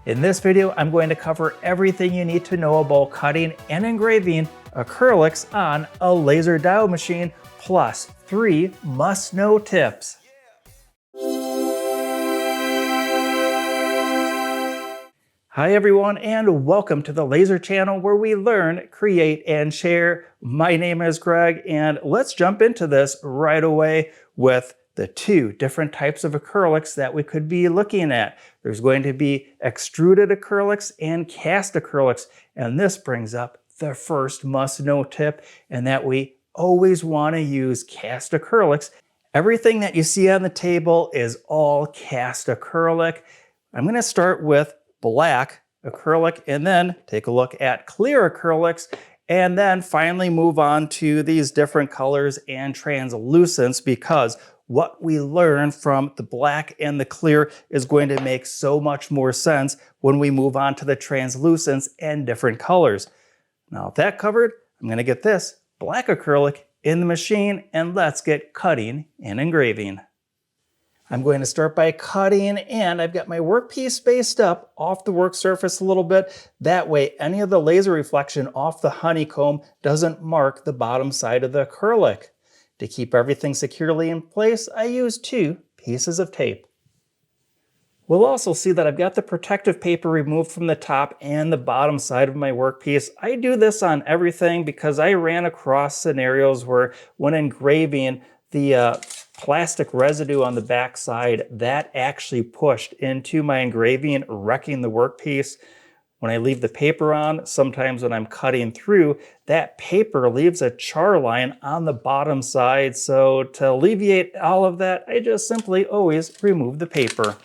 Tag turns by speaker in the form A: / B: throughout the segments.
A: In this video, I'm going to cover everything you need to know about cutting and engraving acrylics on a laser diode machine, plus 3 must-know tips. Hi everyone, and welcome to the Laser Channel where we learn, create, and share. My name is Greg, and let's jump into this right away with the 2 different types of acrylics that we could be looking at. There's going to be extruded acrylics and cast acrylics, and this brings up the first must-know tip, and that we always want to use cast acrylics. Everything that you see on the table is all cast acrylic. I'm going to start with black acrylic and then take a look at clear acrylics, and then finally move on to these different colors and translucents, because what we learn from the black and the clear is going to make so much more sense when we move on to the translucents and different colors. Now with that covered, I'm going to get this black acrylic in the machine and let's get cutting and engraving. I'm going to start by cutting, and I've got my workpiece spaced up off the work surface a little bit. That way any of the laser reflection off the honeycomb doesn't mark the bottom side of the acrylic. To keep everything securely in place, I use 2 pieces of tape. We'll also see that I've got the protective paper removed from the top and the bottom side of my workpiece. I do this on everything because I ran across scenarios where when engraving, the plastic residue on the back side, that actually pushed into my engraving, wrecking the workpiece. When I leave the paper on, sometimes when I'm cutting through, that paper leaves a char line on the bottom side. So to alleviate all of that, I just simply always remove the paper.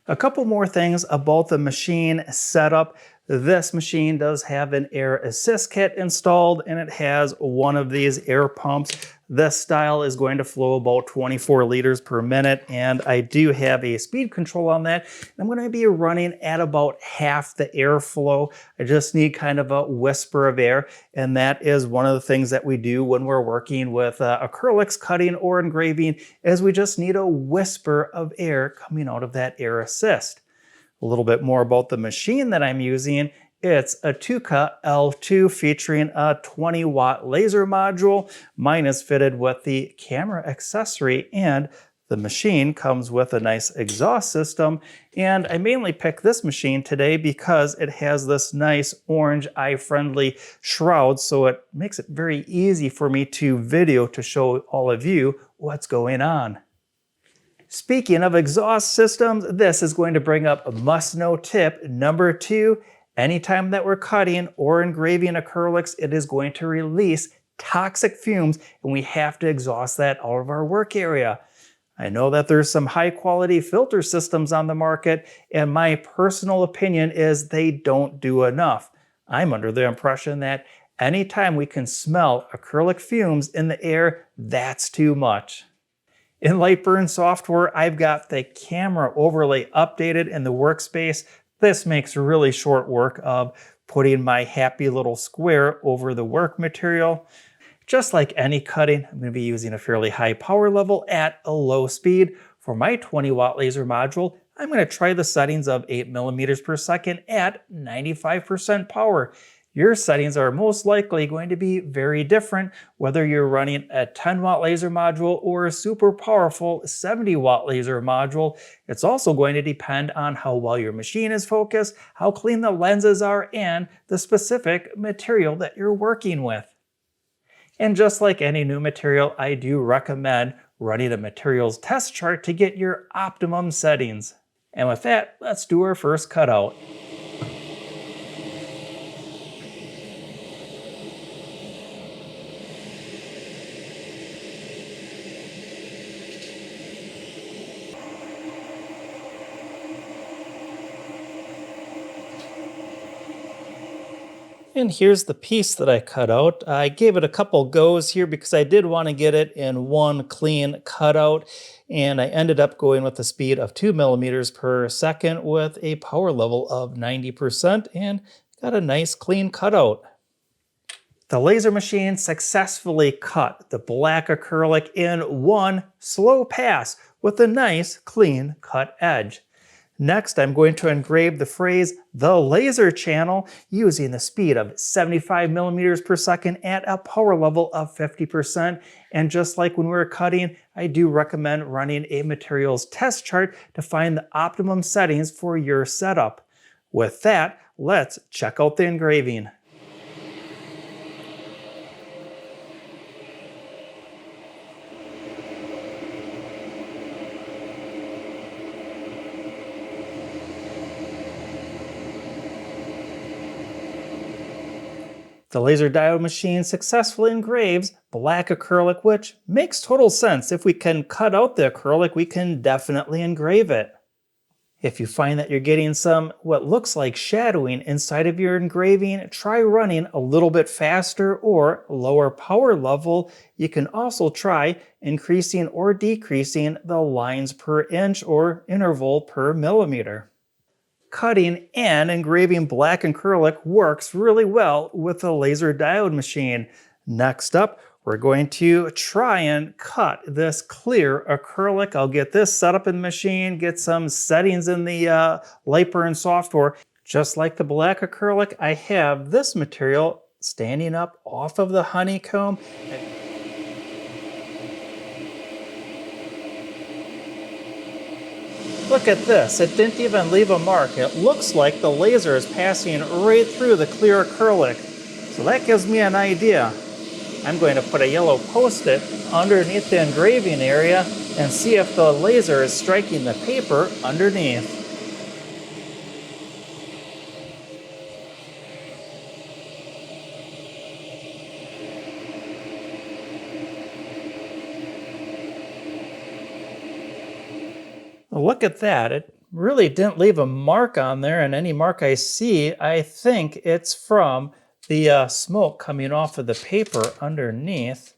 A: A couple more things about the machine setup. This machine does have an air assist kit installed, and it has one of these air pumps. This style is going to flow about 24 liters per minute, and I do have a speed control on that. I'm going to be running at about half the airflow. I just need kind of a whisper of air, and that is one of the things that we do when we're working with acrylics, cutting or engraving, is we just need a whisper of air coming out of that air assist. A little bit more about the machine that I'm using. It's a TOOCAA L2 featuring a 20-watt laser module. Mine is fitted with the camera accessory, and the machine comes with a nice exhaust system. And I mainly picked this machine today because it has this nice orange eye-friendly shroud, so it makes it very easy for me to video to show all of you what's going on. Speaking of exhaust systems, this is going to bring up a must-know tip number 2. Anytime that we're cutting or engraving acrylics, it is going to release toxic fumes, and we have to exhaust that out of our work area. I know that there's some high-quality filter systems on the market, and my personal opinion is they don't do enough. I'm under the impression that anytime we can smell acrylic fumes in the air, that's too much. In Lightburn software, I've got the camera overlay updated in the workspace. This makes really short work of putting my happy little square over the work material. Just like any cutting, I'm going to be using a fairly high power level at a low speed. For my 20-watt laser module, I'm going to try the settings of 8 millimeters per second at 95% power. Your settings are most likely going to be very different, whether you're running a 10-watt laser module or a super powerful 70-watt laser module. It's also going to depend on how well your machine is focused, how clean the lenses are, and the specific material that you're working with. And just like any new material, I do recommend running a materials test chart to get your optimum settings. And with that, let's do our first cutout. And here's the piece that I cut out. I gave it a couple goes here because I did want to get it in one clean cutout, and I ended up going with a speed of 2 millimeters per second with a power level of 90% and got a nice clean cutout. The laser machine successfully cut the black acrylic in one slow pass with a nice clean cut edge. Next, I'm going to engrave the phrase, the laser channel, using the speed of 75 millimeters per second at a power level of 50%. And just like when we were cutting, I do recommend running a materials test chart to find the optimum settings for your setup. With that, let's check out the engraving. The laser diode machine successfully engraves black acrylic, which makes total sense. If we can cut out the acrylic, we can definitely engrave it. If you find that you're getting some what looks like shadowing inside of your engraving, try running a little bit faster or lower power level. You can also try increasing or decreasing the lines per inch or interval per millimeter. Cutting and engraving black acrylic works really well with a laser diode machine. Next up, we're going to try and cut this clear acrylic. I'll get this set up in the machine, get some settings in the light burn software. Just like the black acrylic, I have this material standing up off of the honeycomb. Look at this, it didn't even leave a mark. It looks like the laser is passing right through the clear acrylic. So that gives me an idea. I'm going to put a yellow post-it underneath the engraving area and see if the laser is striking the paper underneath. Look at that, it really didn't leave a mark on there, and any mark I see, I think it's from the smoke coming off of the paper underneath.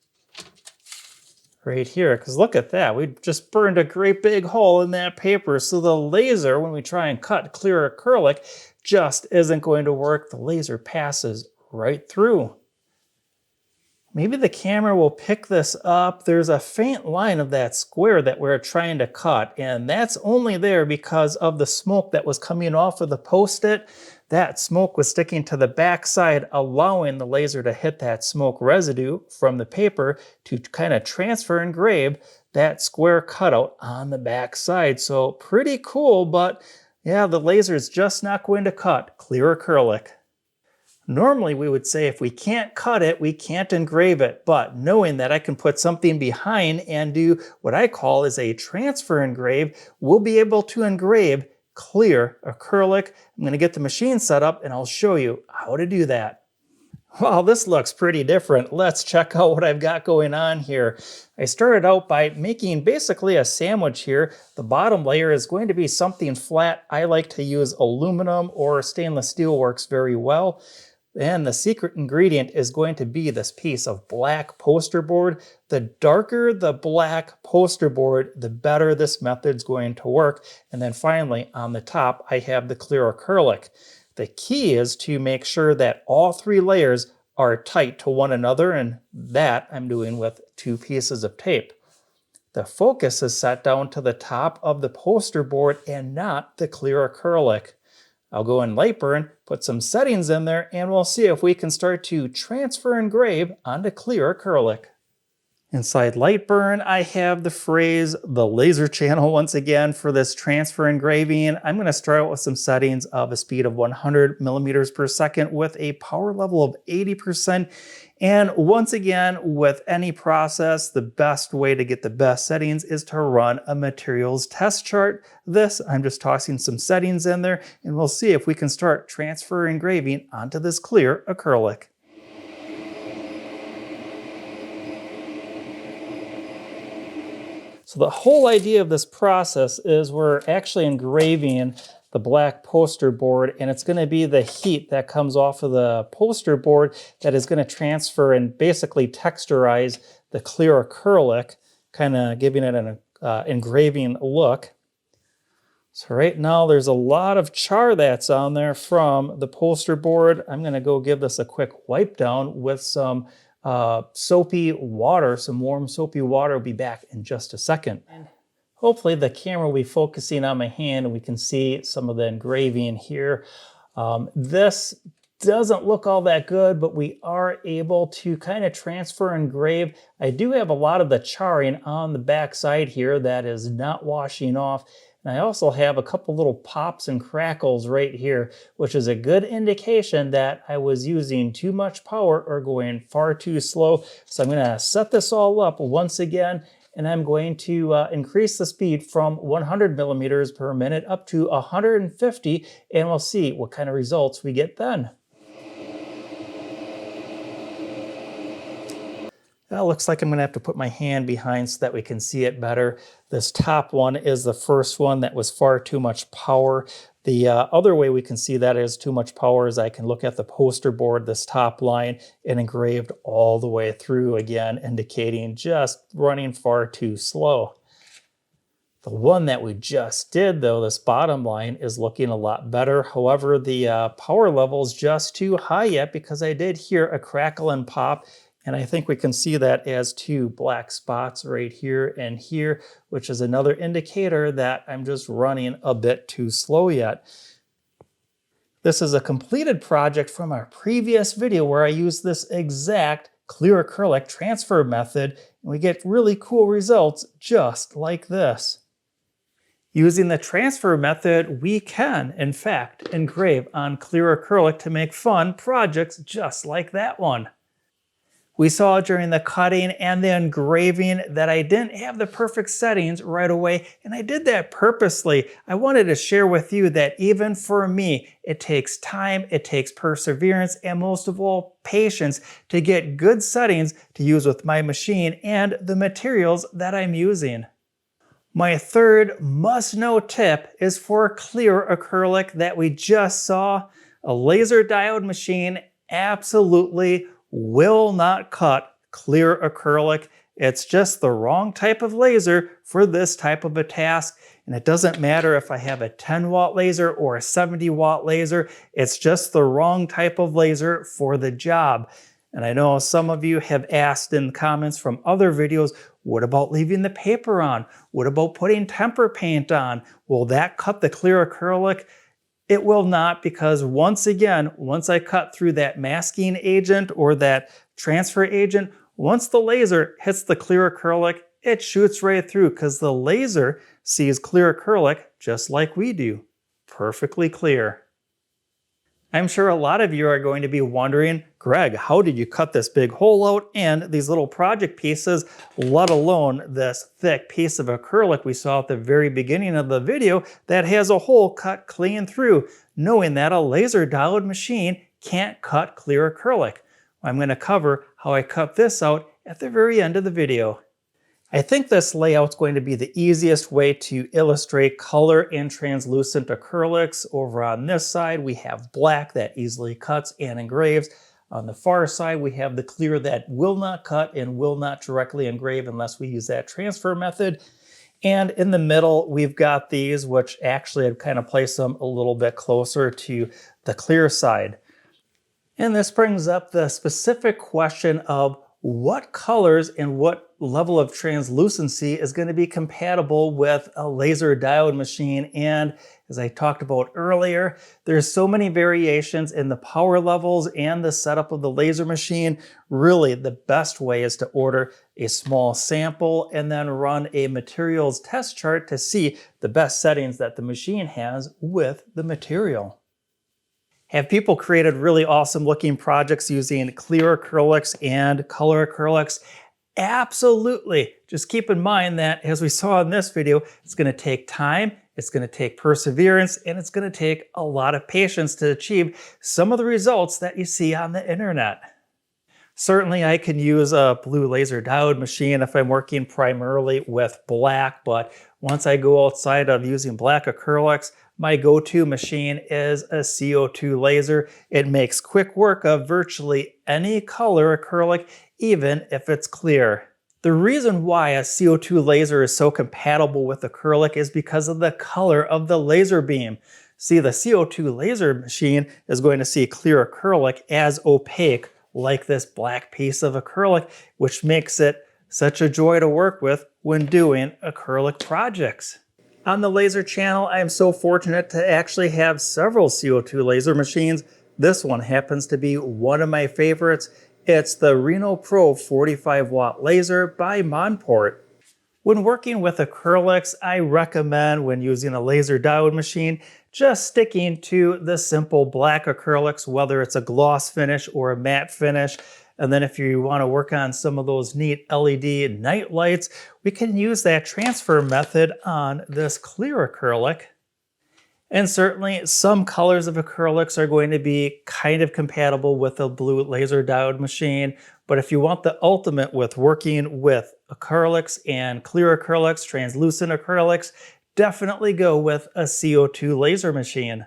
A: Right here, because look at that, we just burned a great big hole in that paper. So the laser, when we try and cut clear acrylic, just isn't going to work. The laser passes right through. Maybe the camera will pick this up. There's a faint line of that square that we're trying to cut, and that's only there because of the smoke that was coming off of the post-it. That smoke was sticking to the back side, allowing the laser to hit that smoke residue from the paper to kind of transfer and engrave that square cutout on the back side. So pretty cool, but yeah, the laser is just not going to cut clear acrylic. Normally we would say if we can't cut it, we can't engrave it, but knowing that I can put something behind and do what I call is a transfer engrave, we'll be able to engrave clear acrylic. I'm going to get the machine set up and I'll show you how to do that. Well, this looks pretty different. Let's check out what I've got going on here. I started out by making basically a sandwich here. The bottom layer is going to be something flat. I like to use aluminum or stainless steel, works very well. And the secret ingredient is going to be this piece of black poster board. The darker the black poster board, the better this method's going to work. And then finally, on the top, I have the clear acrylic. The key is to make sure that all three layers are tight to one another, and that I'm doing with 2 pieces of tape. The focus is set down to the top of the poster board and not the clear acrylic. I'll go in light burn, put some settings in there, and we'll see if we can start to transfer engrave onto clear acrylic. Inside light burn, I have the phrase, the laser channel once again for this transfer engraving. I'm going to start out with some settings of a speed of 100 millimeters per second with a power level of 80%. And once again, with any process, the best way to get the best settings is to run a materials test chart. This, I'm just tossing some settings in there, and we'll see if we can start transfer engraving onto this clear acrylic. So the whole idea of this process is we're actually engraving the black poster board, and it's going to be the heat that comes off of the poster board that is going to transfer and basically texturize the clear acrylic, kind of giving it an engraving look. So right now there's a lot of char that's on there from the poster board. I'm going to go give this a quick wipe down with some soapy water, some warm soapy water. I'll be back in just a second. hopefully the camera will be focusing on my hand and we can see some of the engraving here. This doesn't look all that good, but we are able to kind of transfer and engrave. I do have a lot of the charring on the back side here that is not washing off. And I also have a couple little pops and crackles right here, which is a good indication that I was using too much power or going far too slow. So I'm going to set this all up once again, and I'm going to increase the speed from 100 millimeters per minute up to 150, and we'll see what kind of results we get then. Looks like I'm going to have to put my hand behind so that we can see it better. This top one is the first one that was far too much power. The other way we can see that is too much power is I can look at the poster board, this top line, and engraved all the way through again, indicating just running far too slow. The one that we just did, though, this bottom line, is looking a lot better. However, the power level is just too high yet because I did hear a crackle and pop. And I think we can see that as two black spots right here and here, which is another indicator that I'm just running a bit too slow yet. This is a completed project from our previous video where I used this exact clear acrylic transfer method, and we get really cool results just like this. Using the transfer method, we can, in fact, engrave on clear acrylic to make fun projects just like that one. We saw during the cutting and the engraving that I didn't have the perfect settings right away, and I did that purposely. I wanted to share with you that even for me, it takes time, it takes perseverance, and most of all, patience to get good settings to use with my machine and the materials that I'm using. My third must-know tip is for clear acrylic that we just saw. A laser diode machine absolutely will not cut clear acrylic. It's just the wrong type of laser for this type of a task. And it doesn't matter if I have a 10-watt laser or a 70-watt laser. It's just the wrong type of laser for the job. And I know some of you have asked in the comments from other videos, what about leaving the paper on? What about putting temper paint on? Will that cut the clear acrylic? It will not, because once again, once I cut through that masking agent or that transfer agent, once the laser hits the clear acrylic, it shoots right through because the laser sees clear acrylic just like we do. Perfectly clear. I'm sure a lot of you are going to be wondering, Greg, how did you cut this big hole out and these little project pieces, let alone this thick piece of acrylic we saw at the very beginning of the video that has a hole cut clean through, knowing that a laser diode machine can't cut clear acrylic? I'm going to cover how I cut this out at the very end of the video. I think this layout's going to be the easiest way to illustrate color and translucent acrylics. Over on this side, we have black that easily cuts and engraves. On the far side, we have the clear that will not cut and will not directly engrave unless we use that transfer method. And in the middle, we've got these, which actually I'd kind of place them a little bit closer to the clear side. And this brings up the specific question of what colors and what level of translucency is going to be compatible with a laser diode machine. And as I talked about earlier, there's so many variations in the power levels and the setup of the laser machine. Really, the best way is to order a small sample and then run a materials test chart to see the best settings that the machine has with the material. Have people created really awesome looking projects using clear acrylics and color acrylics? Absolutely. Just keep in mind that, as we saw in this video, it's going to take time, it's going to take perseverance, and it's going to take a lot of patience to achieve some of the results that you see on the internet. Certainly I can use a blue laser diode machine if I'm working primarily with black, but once I go outside of using black acrylics, my go-to machine is a CO2 laser. It makes quick work of virtually any color acrylic, even if it's clear. The reason why a CO2 laser is so compatible with acrylic is because of the color of the laser beam. See, the CO2 laser machine is going to see clear acrylic as opaque, like this black piece of acrylic, which makes it Such a joy to work with when doing acrylic projects. On the laser channel, I am so fortunate to actually have several CO2 laser machines. This one happens to be one of my favorites. It's the Reno Pro 45 watt laser by Monport. When working with acrylics, I recommend when using a laser diode machine, just sticking to the simple black acrylics, whether it's a gloss finish or a matte finish. And then if you want to work on some of those neat LED night lights, we can use that transfer method on this clear acrylic. And certainly some colors of acrylics are going to be kind of compatible with a blue laser diode machine. But if you want the ultimate with working with acrylics and clear acrylics, translucent acrylics, definitely go with a CO2 laser machine.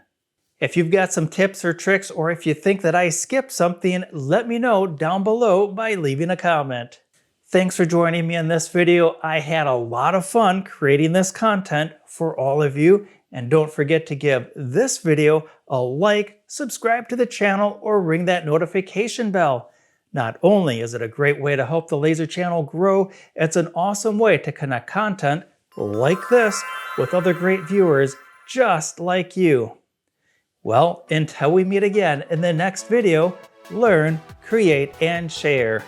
A: If you've got some tips or tricks, or if you think that I skipped something, let me know down below by leaving a comment. Thanks for joining me in this video. I had a lot of fun creating this content for all of you. And don't forget to give this video a like, subscribe to the channel, or ring that notification bell. Not only is it a great way to help the laser channel grow, it's an awesome way to connect content like this with other great viewers just like you. Well, until we meet again in the next video, learn, create, and share.